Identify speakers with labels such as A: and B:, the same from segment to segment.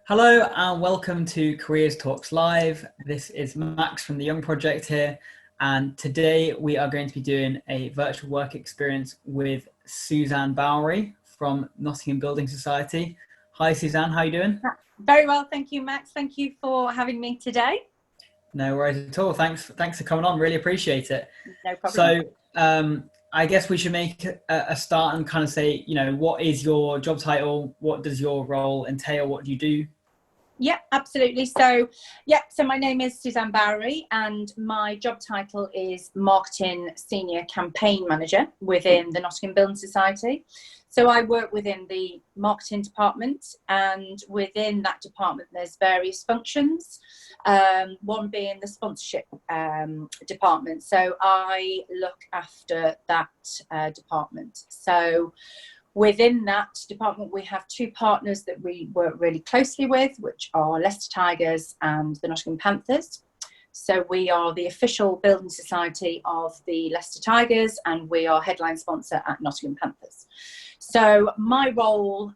A: Hello and welcome to Careers Talks Live. This is Max from the Young Project here, and today we are going to be doing a virtual work experience with Suzanne Bowery from Nottingham Building Society. Hi Suzanne, how are you doing?
B: Very well, thank you, Max. Thank you for having me today.
A: No worries at all. Thanks for coming on. Really appreciate it.
B: No problem.
A: So I guess we should make a start and kind of say, what is your job title? What does your role entail? What do you do?
B: Yeah, absolutely. So my name is Suzanne Bowery and my job title is Marketing Senior Campaign Manager within the Nottingham Building Society. So I work within the marketing department, and within that department there's various functions, one being the sponsorship department. So I look after that department. So within that department, we have two partners that we work really closely with, which are Leicester Tigers and the Nottingham Panthers. So we are the official building society of the Leicester Tigers, and we are headline sponsor at Nottingham Panthers. So my role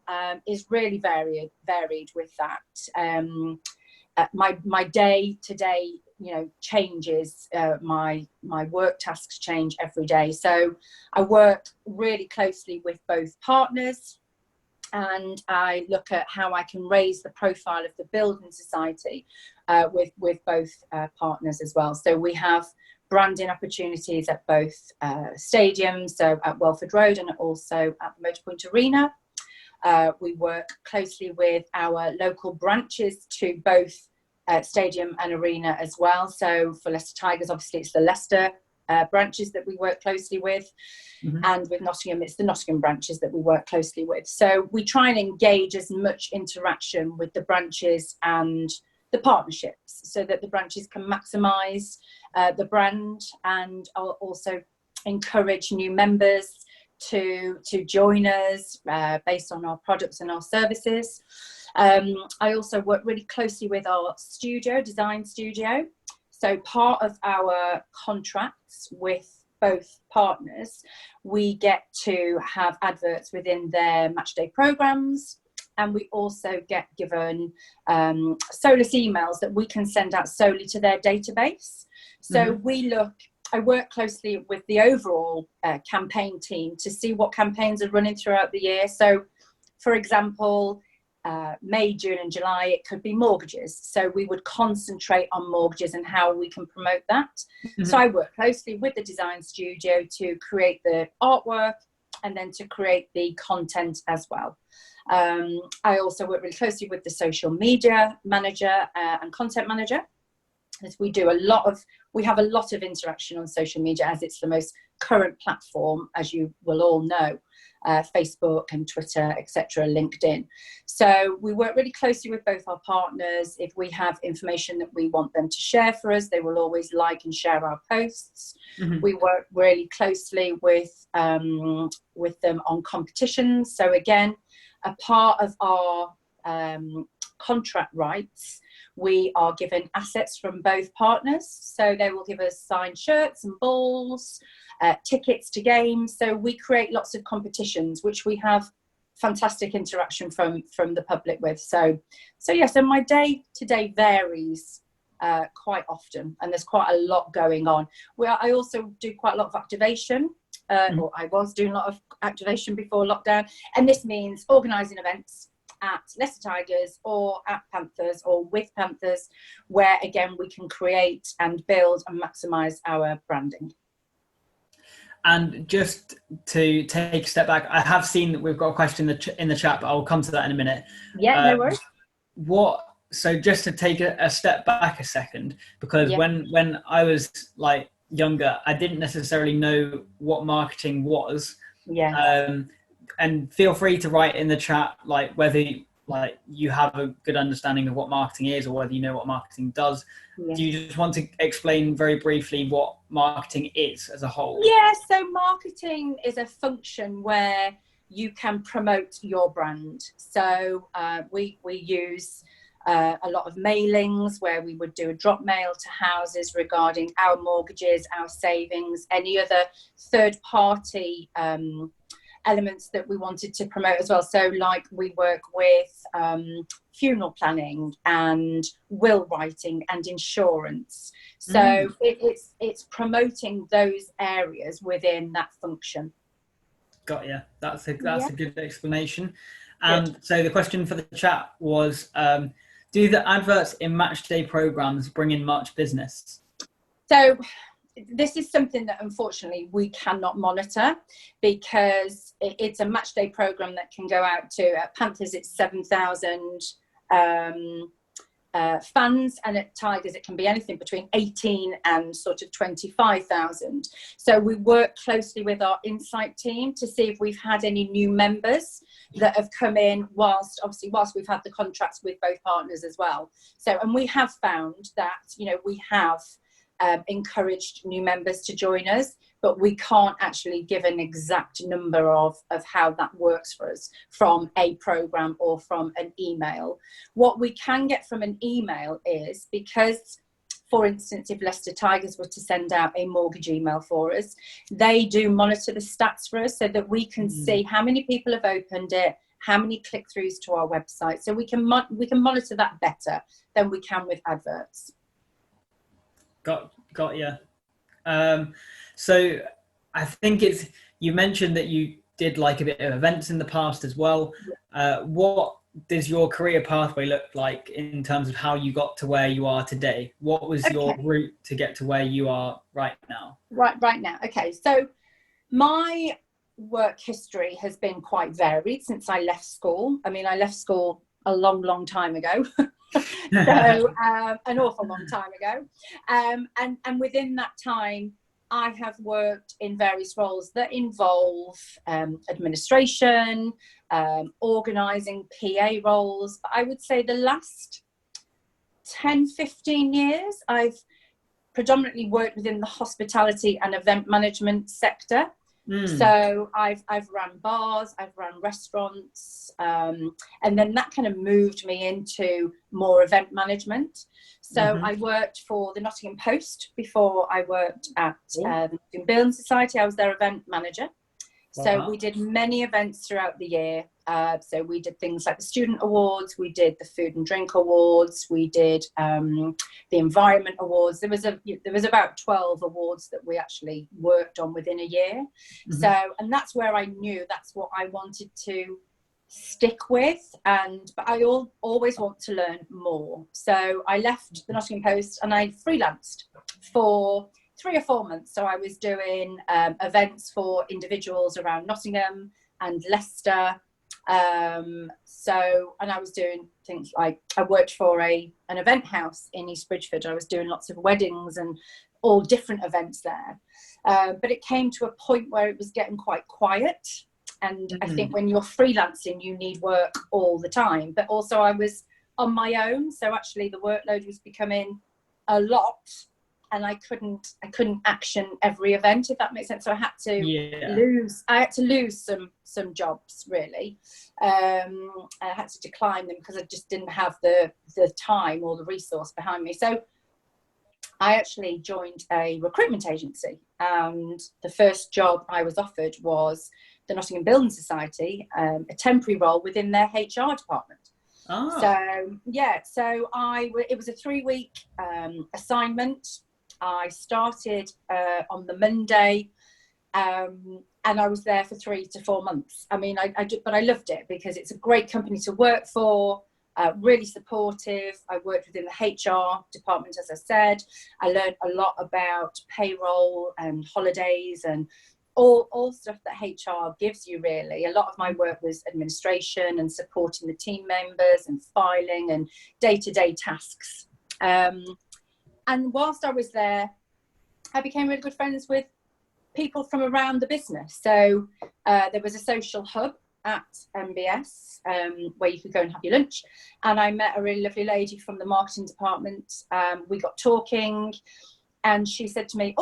B: is really varied with that. My day to day, changes. My work tasks change every day. So I work really closely with both partners, and I look at how I can raise the profile of the building society with both partners as well. So we have branding opportunities at both stadiums, so at Welford Road and also at the Motorpoint Arena. We work closely with our local branches to both stadium and arena as well. So for Leicester Tigers, obviously it's the Leicester branches that we work closely with, and with Nottingham it's the Nottingham branches that we work closely with. So we try and engage as much interaction with the branches and the partnerships so that the branches can maximise the brand, and also encourage new members to join us based on our products and our services. I also work really closely with our design studio. So part of our contracts with both partners, we get to have adverts within their matchday programmes, and we also get given solus emails that we can send out solely to their database. So I work closely with the overall campaign team to see what campaigns are running throughout the year. So for example, May, June and July, it could be mortgages. So we would concentrate on mortgages and how we can promote that. So I work closely with the design studio to create the artwork and then to create the content as well. I also work really closely with the social media manager and content manager, as we have a lot of interaction on social media, as it's the most current platform, as you will all know. Facebook and Twitter, etc., LinkedIn. So we work really closely with both our partners. If we have information that we want them to share for us, they will always like and share our posts. We work really closely with them on competitions. So again, a part of our contract rights, we are given assets from both partners. So they will give us signed shirts and balls, tickets to games. So we create lots of competitions, which we have fantastic interaction from the public with. So my day to day varies quite often, and there's quite a lot going on. I also do quite a lot of activation, or I was doing a lot of activation before lockdown, and this means organising events at Leicester Tigers or at Panthers or with Panthers, where again we can create and build and maximise our branding.
A: And just to take a step back, I have seen that we've got a question in the chat, but I'll come to that in a minute.
B: Yeah, no worries.
A: So just to take a step back a second, because when I was like younger, I didn't necessarily know what marketing was. And feel free to write in the chat, like whether you have a good understanding of what marketing is or whether you know what marketing does. Do you just want to explain very briefly what marketing is as a whole?
B: Yeah, so marketing is a function where you can promote your brand. So we use a lot of mailings where we would do a drop mail to houses regarding our mortgages, our savings, any other third party elements that we wanted to promote as well. So like we work with funeral planning and will writing and insurance. So it's promoting those areas within that function.
A: Got you. That's a good explanation. And so the question for the chat was, do the adverts in match day programs bring in much business?
B: So this is something that unfortunately we cannot monitor, because it's a match day program that can go out to, at Panthers it's 7,000 fans, and at Tigers it can be anything between 18 and sort of 25,000. So we work closely with our insight team to see if we've had any new members that have come in whilst we've had the contracts with both partners as well. So, and we have found that, you know, we have encouraged new members to join us, but we can't actually give an exact number of how that works for us from a program or from an email. What we can get from an email is, because, for instance, if Leicester Tigers were to send out a mortgage email for us, they do monitor the stats for us so that we can see how many people have opened it, how many click-throughs to our website. So we can monitor that better than we can with adverts.
A: Got you. So I think you mentioned that you did like a bit of events in the past as well. What does your career pathway look like in terms of how you got to where you are today? What was your route to get to where you are right now? Right now.
B: Okay. So my work history has been quite varied since I left school. I mean, I left school a long time ago. So an awful long time ago, and within that time I have worked in various roles that involve administration, organising, PA roles. But I would say the last 10-15 years I've predominantly worked within the hospitality and event management sector. So I've run bars, I've run restaurants, and then that kind of moved me into more event management. So I worked for the Nottingham Post before I worked at the Nottingham Building Society. I was their event manager. So we did many events throughout the year. So we did things like the Student Awards, we did the Food and Drink Awards, we did the Environment Awards. There was about 12 awards that we actually worked on within a year. So, and that's where I knew that's what I wanted to stick with. But I always want to learn more. So I left the Nottingham Post and I freelanced for 3 or 4 months. So I was doing events for individuals around Nottingham and Leicester. And I was doing things like, I worked for an event house in East Bridgford. I was doing lots of weddings and all different events there. But it came to a point where it was getting quite quiet. And I think when you're freelancing, you need work all the time. But also I was on my own. So actually the workload was becoming a lot. And I couldn't action every event, if that makes sense. So I had to lose some jobs, really. I had to decline them because I just didn't have the time or the resource behind me. So I actually joined a recruitment agency, and the first job I was offered was the Nottingham Building Society, a temporary role within their HR department. So it was a 3-week assignment. I started on the Monday, and I was there for 3 to 4 months. I mean, but I loved it because it's a great company to work for, really supportive. I worked within the HR department, as I said. I learned a lot about payroll and holidays and all stuff that HR gives you, really. A lot of my work was administration and supporting the team members and filing and day-to-day tasks. And whilst I was there, I became really good friends with people from around the business. So there was a social hub at MBS where you could go and have your lunch. And I met a really lovely lady from the marketing department. We got talking and she said to me,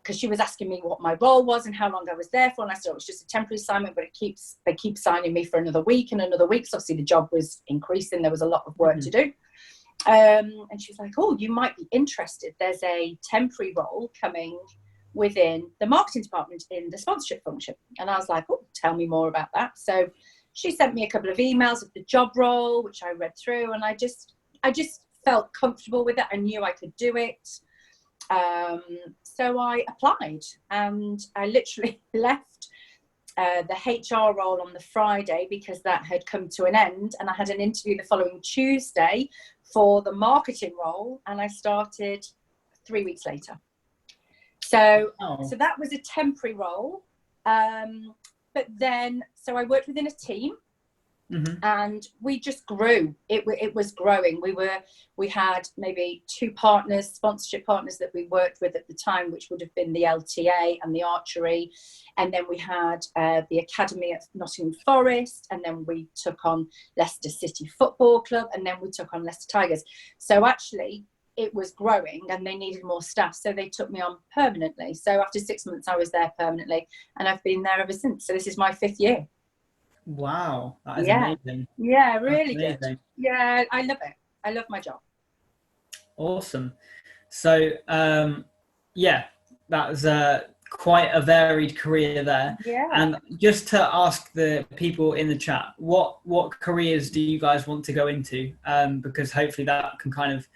B: because she was asking me what my role was and how long I was there for. And I said, it was just a temporary assignment, but they keep signing me for another week and another week. So obviously the job was increasing. There was a lot of work to do. And she's like, you might be interested. There's a temporary role coming within the marketing department in the sponsorship function. And I was like, tell me more about that. So she sent me a couple of emails of the job role, which I read through, and I just felt comfortable with it. I knew I could do it. So I applied, and I literally left the HR role on the Friday because that had come to an end, and I had an interview the following Tuesday for the marketing role, and I started 3 weeks later. So that was a temporary role, but then so I worked within a team. Mm-hmm. And we just grew. It was growing. We had maybe 2 partners, sponsorship partners that we worked with at the time, which would have been the LTA and the archery. And then we had the academy at Nottingham Forest, and then we took on Leicester City Football Club, and then we took on Leicester Tigers. So actually it was growing and they needed more staff. So they took me on permanently. So after 6 months, I was there permanently, and I've been there ever since. So this is my 5th year.
A: Wow, that is amazing.
B: Yeah, really good. Yeah, I love it. I love my job.
A: Awesome. So, that was quite a varied career there.
B: Yeah.
A: And just to ask the people in the chat, what careers do you guys want to go into? Because hopefully that can kind of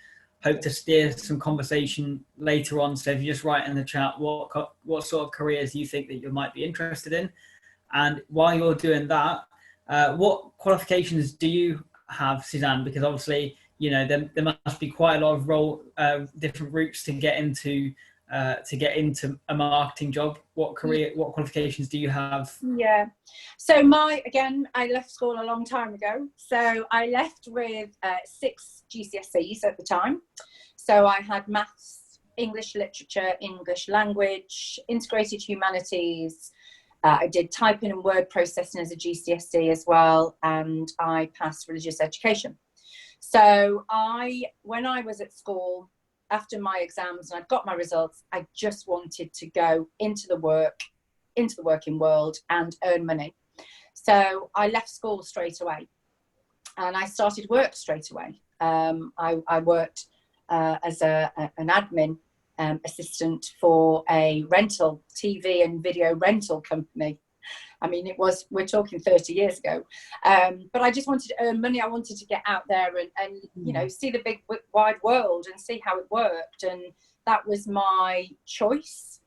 A: hope to steer some conversation later on. So if you just write in the chat what sort of careers you think that you might be interested in. And while you're doing that, what qualifications do you have, Suzanne? Because obviously, there must be quite a lot of different routes to get into a marketing job. What qualifications do you have?
B: Yeah. So I left school a long time ago. So I left with 6 GCSEs at the time. So I had maths, English literature, English language, integrated humanities. I did typing and word processing as a GCSE as well, and I passed religious education. So when I was at school, after my exams and I'd got my results, I just wanted to go into the working world and earn money. So I left school straight away, and I started work straight away. I worked as an admin assistant for a rental TV and video rental company. I mean, we're talking 30 years ago, but I just wanted to earn money. I wanted to get out there and see the big wide world and see how it worked, and that was my choice.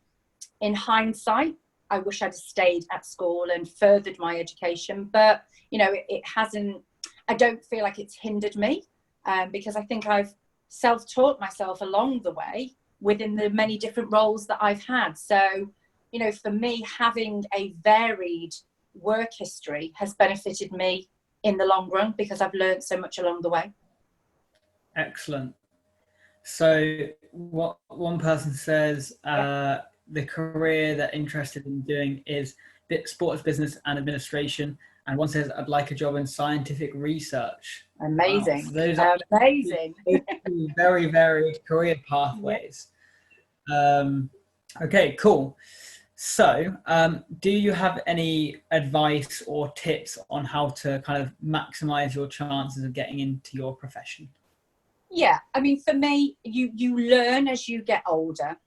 B: In hindsight, I wish I'd stayed at school and furthered my education, but it hasn't. I don't feel like it's hindered me, because I think I've self-taught myself along the way within the many different roles that I've had. So, for me, having a varied work history has benefited me in the long run because I've learned so much along the way.
A: Excellent. So what one person says, the career they're interested in doing is sports business and administration. And one says, I'd like a job in scientific research.
B: Amazing.
A: Wow. So those are
B: amazing.
A: Very varied career pathways. Okay, cool. So do you have any advice or tips on how to kind of maximize your chances of getting into your profession?
B: Yeah, I mean, for me, you learn as you get older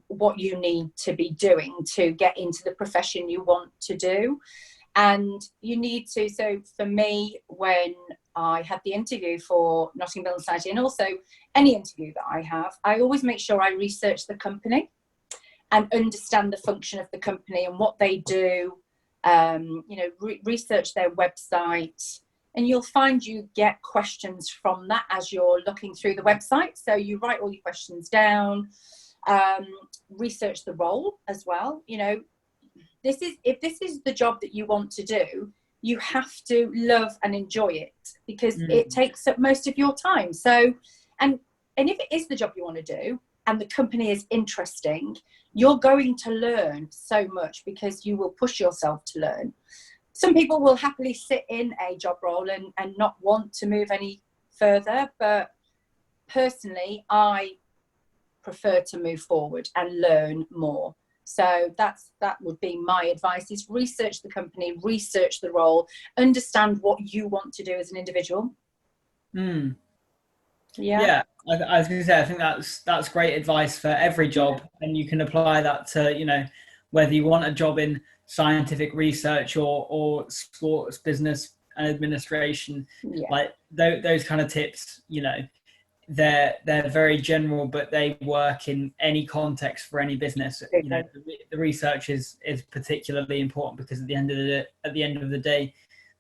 B: what you need to be doing to get into the profession you want to do. And you need to, so for me, when I had the interview for Nottingham Building Society, and also any interview that I have, I always make sure I research the company and understand the function of the company and what they do, research their website. And you'll find you get questions from that as you're looking through the website. So you write all your questions down, research the role as well. If this is the job that you want to do, you have to love and enjoy it because it takes up most of your time. So, and if it is the job you want to do and the company is interesting, you're going to learn so much because you will push yourself to learn. Some people will happily sit in a job role and not want to move any further, but personally, I prefer to move forward and learn more. So that would be my advice, is research the company, research the role, understand what you want to do as an individual.
A: Yeah, I was going to say, I think that's great advice for every job, and you can apply that to whether you want a job in scientific research or sports business and administration, like those kind of tips, you know, they're very general, but they work in any context for any business. You know, the research is particularly important because at the end of the day,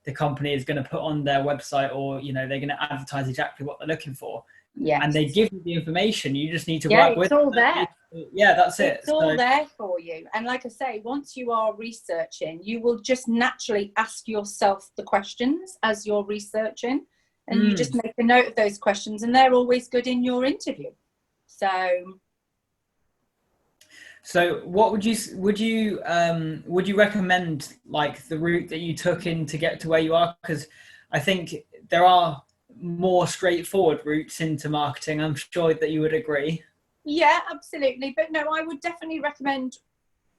A: the company is going to put on their website, or you know, they're going to advertise exactly what they're looking for. And they give you the information. You just need to work with it.
B: It's all there.
A: Yeah, that's it.
B: It's all there for you. And like I say, once you are researching, you will just naturally ask yourself the questions as you're researching. And you just make a note of those questions, and they're always good in your interview.
A: So what would you recommend, like the route that you took in to get to where you are? Because I think there are more straightforward routes into marketing. I'm sure that you would agree.
B: Yeah, absolutely. But no, I would definitely recommend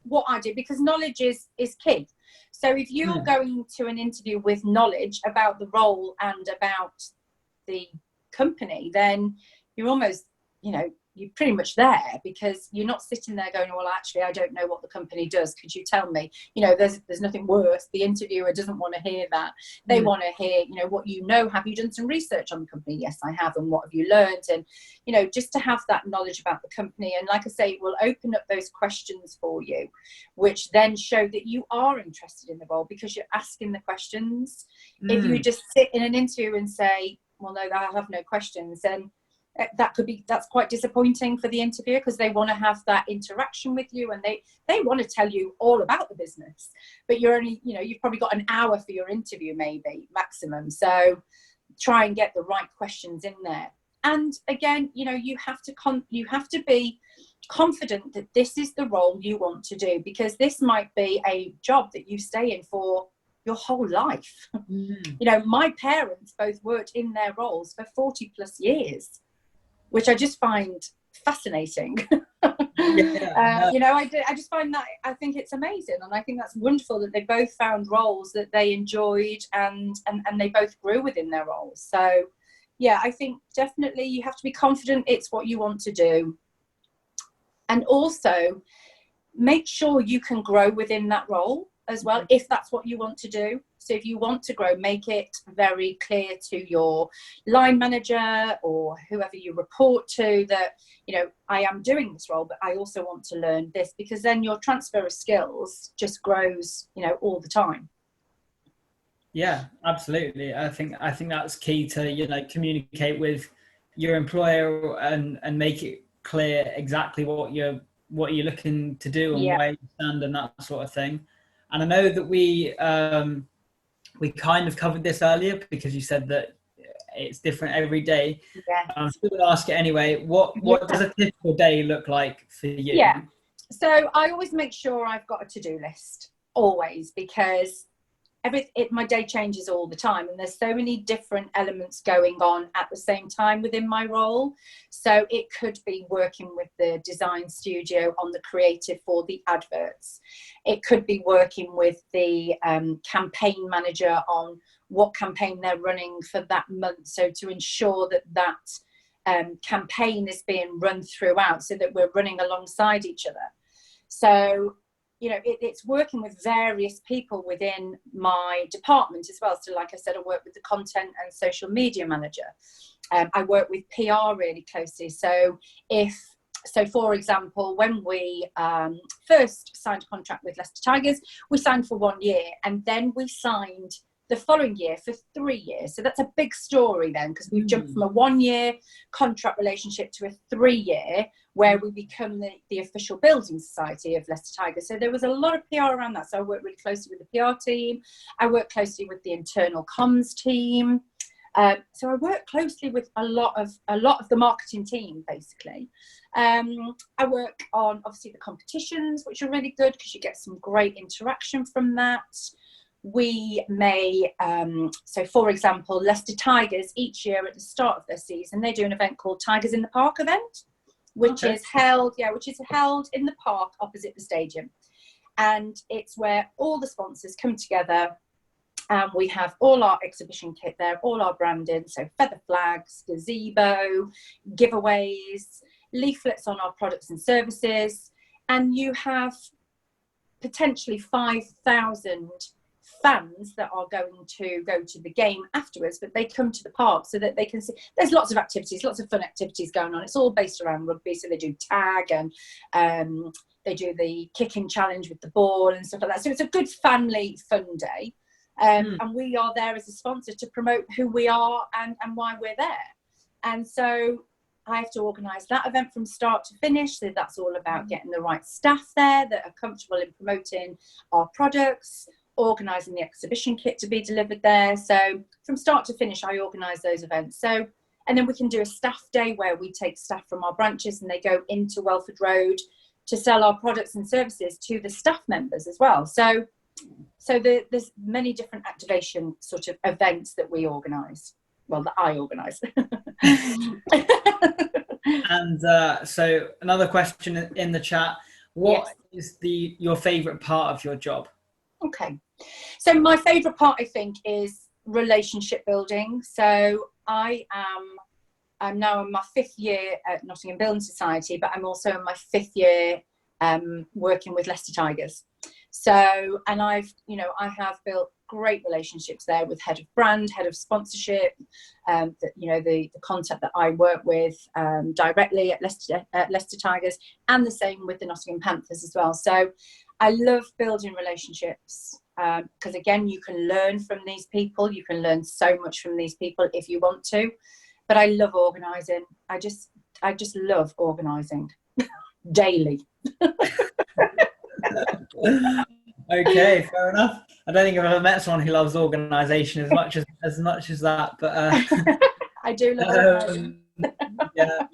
B: what I do, because knowledge is key. So if you're going to an interview with knowledge about the role and about the company, then you're almost, you know, you're pretty much there, because you're not sitting there going, well, actually, I don't know what the company does. Could you tell me? You know, there's nothing worse. The interviewer doesn't want to hear that. They want to hear, you know, what you know. Have you done some research on the company? Yes, I have. And what have you learned? And, you know, just to have that knowledge about the company. And like I say, it will open up those questions for you, which then show that you are interested in the role because you're asking the questions. If you just sit in an interview and say, well, no, I have no questions, then that's quite disappointing for the interviewer, because they want to have that interaction with you, and they want to tell you all about the business, but you're only, you know, you've probably got an hour for your interview, maybe maximum. So try and get the right questions in there. And again, you know, you have to be confident that this is the role you want to do, because this might be a job that you stay in for your whole life. You know, my parents both worked in their roles for 40 plus years, which I just find fascinating. You know, I just find that, I think it's amazing, and I think that's wonderful that they both found roles that they enjoyed, and they both grew within their roles. So yeah, I think definitely you have to be confident it's what you want to do, and also make sure you can grow within that role as well, if that's what you want to do. So if you want to grow, make it very clear to your line manager or whoever you report to that, you know, I am doing this role, but I also want to learn this, because then your transfer of skills just grows, you know, all the time.
A: Yeah, absolutely. I think that's key to, you know, communicate with your employer and make it clear exactly what you're looking to do and where you stand and that sort of thing. And I know that we kind of covered this earlier, because you said that it's different every day. I'm still going to ask it anyway. What does a typical day look like for you?
B: Yeah. So I always make sure I've got a to-do list, always, because my day changes all the time, and there's so many different elements going on at the same time within my role. So it could be working with the design studio on the creative for the adverts. It could be working with the campaign manager on what campaign they're running for that month, so to ensure that campaign is being run throughout, so that we're running alongside each other. So, you know, it's working with various people within my department as well. So like I said, I work with the content and social media manager. I work with PR really closely. So for example, when we first signed a contract with Leicester Tigers, we signed for 1 year, and then we signed the following year for 3 years. So that's a big story then, because we've jumped from a 1 year contract relationship to a 3 year, where we become the official building society of Leicester Tigers. So there was a lot of PR around that. So I worked really closely with the PR team. I worked closely with the internal comms team. So I work closely with a lot of the marketing team, basically. I work on, obviously, the competitions, which are really good because you get some great interaction from that. We may, so for example, Leicester Tigers, each year at the start of their season, they do an event called Tigers in the Park event, which is held in the park opposite the stadium. And it's where all the sponsors come together. We have all our exhibition kit there, all our branding, so feather flags, gazebo, giveaways, leaflets on our products and services. And you have potentially 5,000 fans that are going to go to the game afterwards, but they come to the park so that they can see. There's lots of activities, lots of fun activities going on. It's all based around rugby, so they do tag and they do the kicking challenge with the ball and stuff like that. So it's a good family fun day. And we are there as a sponsor to promote who we are and why we're there. And so I have to organise that event from start to finish. So that's all about getting the right staff there that are comfortable in promoting our products, organising the exhibition kit to be delivered there. So from start to finish, I organise those events. So, and then we can do a staff day where we take staff from our branches and they go into Welford Road to sell our products and services to the staff members as well. So there's many different activation sort of events that we organise. Well, that I organise.
A: And so another question in the chat: what is your favourite part of your job?
B: Okay, so my favourite part, I think, is relationship building. So I'm now in my 5th year at Nottingham Building Society, but I'm also in my 5th year working with Leicester Tigers. So, and I have built great relationships there with head of brand, head of sponsorship, the contact that I work with directly at Leicester Tigers, and the same with the Nottingham Panthers as well. So I love building relationships because, again, you can learn from these people. You can learn so much from these people if you want to. But I love organising. I just love organising daily.
A: Okay, fair enough. I don't think I've ever met someone who loves organisation as much as that, but
B: I do love organising.
A: Yeah.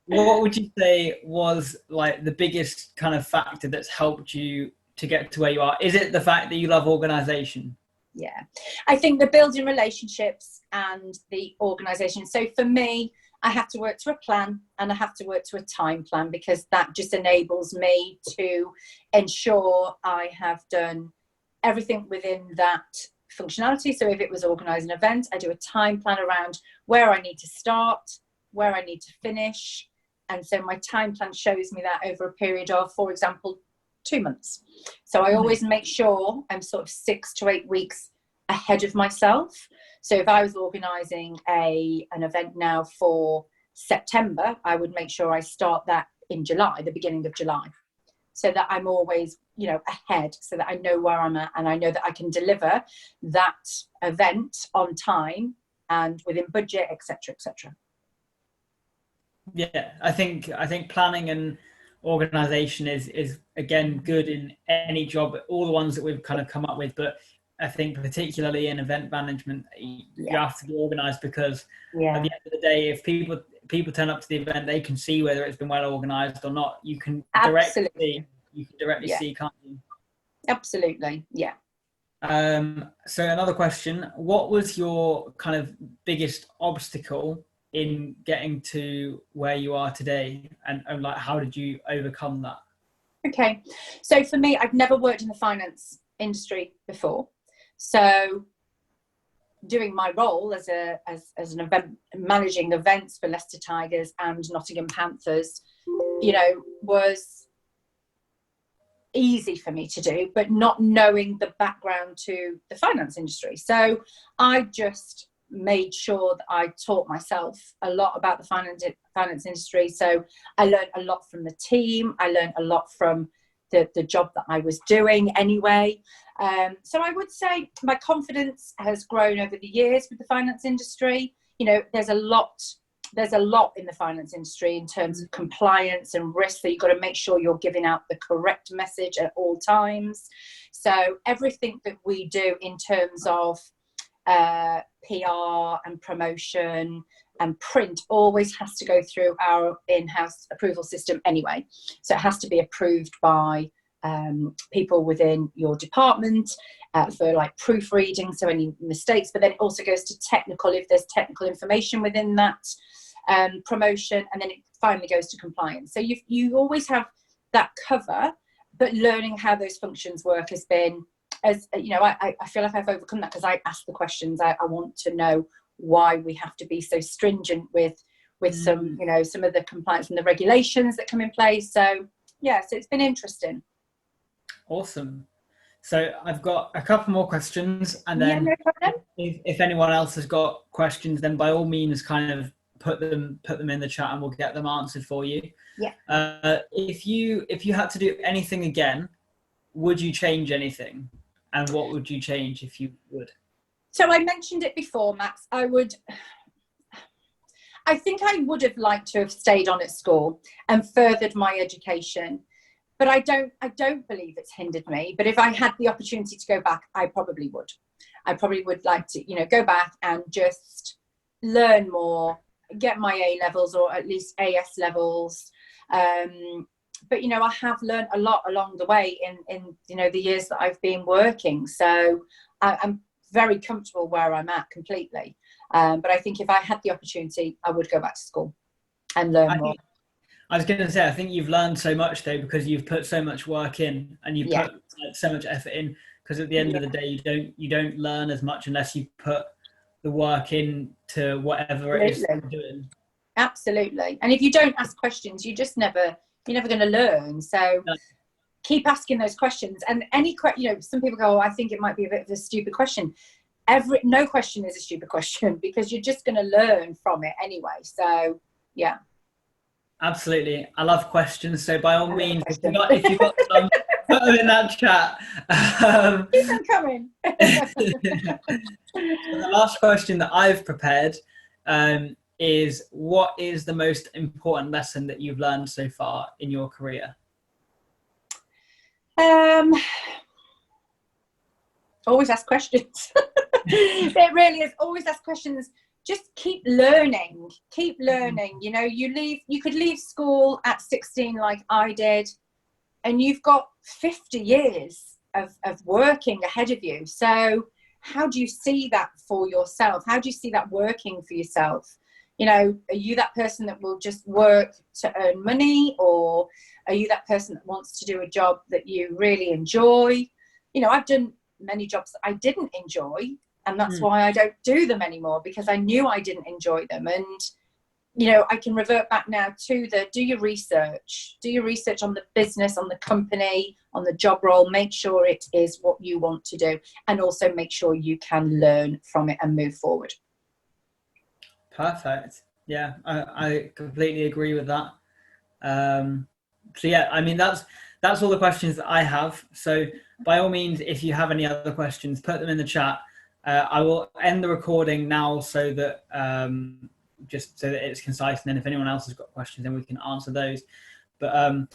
A: What would you say was like the biggest kind of factor that's helped you to get to where you are? Is it the fact that you love organisation?
B: Yeah, I think the building relationships and the organisation. So for me, I have to work to a plan and I have to work to a time plan, because that just enables me to ensure I have done everything within that functionality. So if it was organise an event, I do a time plan around where I need to start, where I need to finish. And so my time plan shows me that over a period of, for example, 2 months. So I always make sure I'm sort of 6 to 8 weeks ahead of myself. So if I was organising an event now for September, I would make sure I start that in July, the beginning of July, so that I'm always, ahead, so that I know where I'm at and I know that I can deliver that event on time and within budget, etc., etc.
A: Yeah, I think planning and organisation is again good in any job, all the ones that we've kind of come up with, but I think particularly in event management, you have to be organised, because at the end of the day, if people turn up to the event, they can see whether it's been well organised or not. You can directly see, can't you?
B: Absolutely, yeah.
A: So another question: what was your kind of biggest obstacle in getting to where you are today, and like how did you overcome that?
B: Okay, so for me, I've never worked in the finance industry before. So doing my role as an event, managing events for Leicester Tigers and Nottingham Panthers, was easy for me to do, but not knowing the background to the finance industry. So I just made sure that I taught myself a lot about the finance industry. So I learned a lot from the team. I learned a lot from the job that I was doing anyway. So I would say my confidence has grown over the years with the finance industry. There's a lot in the finance industry in terms of compliance and risk, that you've got to make sure you're giving out the correct message at all times. So everything that we do in terms of PR and promotion and print always has to go through our in-house approval system anyway. So it has to be approved by people within your department for like proofreading, so any mistakes, but then it also goes to technical if there's technical information within that promotion, and then it finally goes to compliance. So you always have that cover, but learning how those functions work has been, I feel like I've overcome that, because I ask the questions. I want to know why we have to be so stringent with some of the compliance and the regulations that come in place. So yeah, so it's been interesting.
A: Awesome. So I've got a couple more questions, and then
B: no problem.
A: if anyone else has got questions, then by all means, kind of put them in the chat, and we'll get them answered for you.
B: Yeah.
A: If you had to do anything again, would you change anything, and what would you change if you would?
B: So I mentioned it before, Max. I think I would have liked to have stayed on at school and furthered my education. But I don't believe it's hindered me. But if I had the opportunity to go back, I probably would. I probably would like to, go back and just learn more, get my A levels or at least AS levels. But, I have learned a lot along the way in the years that I've been working. So I'm very comfortable where I'm at completely. But I think if I had the opportunity, I would go back to school and learn more.
A: I was going to say, I think you've learned so much though, because you've put so much work in, and you put so much effort in, because at the end of the day, you don't learn as much unless you put the work in to whatever it is you're doing.
B: Absolutely. And if you don't ask questions, you're never going to learn. So keep asking those questions. And any question, some people go, I think it might be a bit of a stupid question. No question is a stupid question, because you're just going to learn from it anyway. So yeah.
A: Absolutely. I love questions. So by all means, if you've got some, put them in that chat.
B: Keep them coming.
A: So the last question that I've prepared is, what is the most important lesson that you've learned so far in your career?
B: Always ask questions. It really is. Always ask questions. Just keep learning. You could leave school at 16 like I did, and you've got 50 years of working ahead of you. So how do you see that for yourself? How do you see that working for yourself? Are you that person that will just work to earn money, or are you that person that wants to do a job that you really enjoy? I've done many jobs that I didn't enjoy, and that's why I don't do them anymore, because I knew I didn't enjoy them. And, I can revert back now to do your research. Do your research on the business, on the company, on the job role. Make sure it is what you want to do, and also make sure you can learn from it and move forward.
A: Perfect. Yeah, I completely agree with that. So yeah, I mean, that's all the questions that I have. So by all means, if you have any other questions, put them in the chat. I will end the recording now, so that just so that it's concise, and then if anyone else has got questions, then we can answer those. But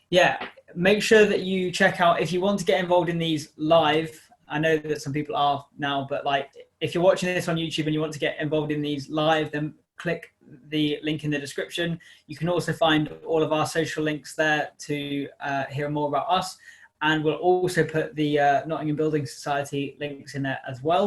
A: yeah, make sure that you check out, if you want to get involved in these live. I know that some people are now, but like, if you're watching this on YouTube and you want to get involved in these live, then click the link in the description. You can also find all of our social links there to hear more about us. And we'll also put the Nottingham Building Society links in there as well.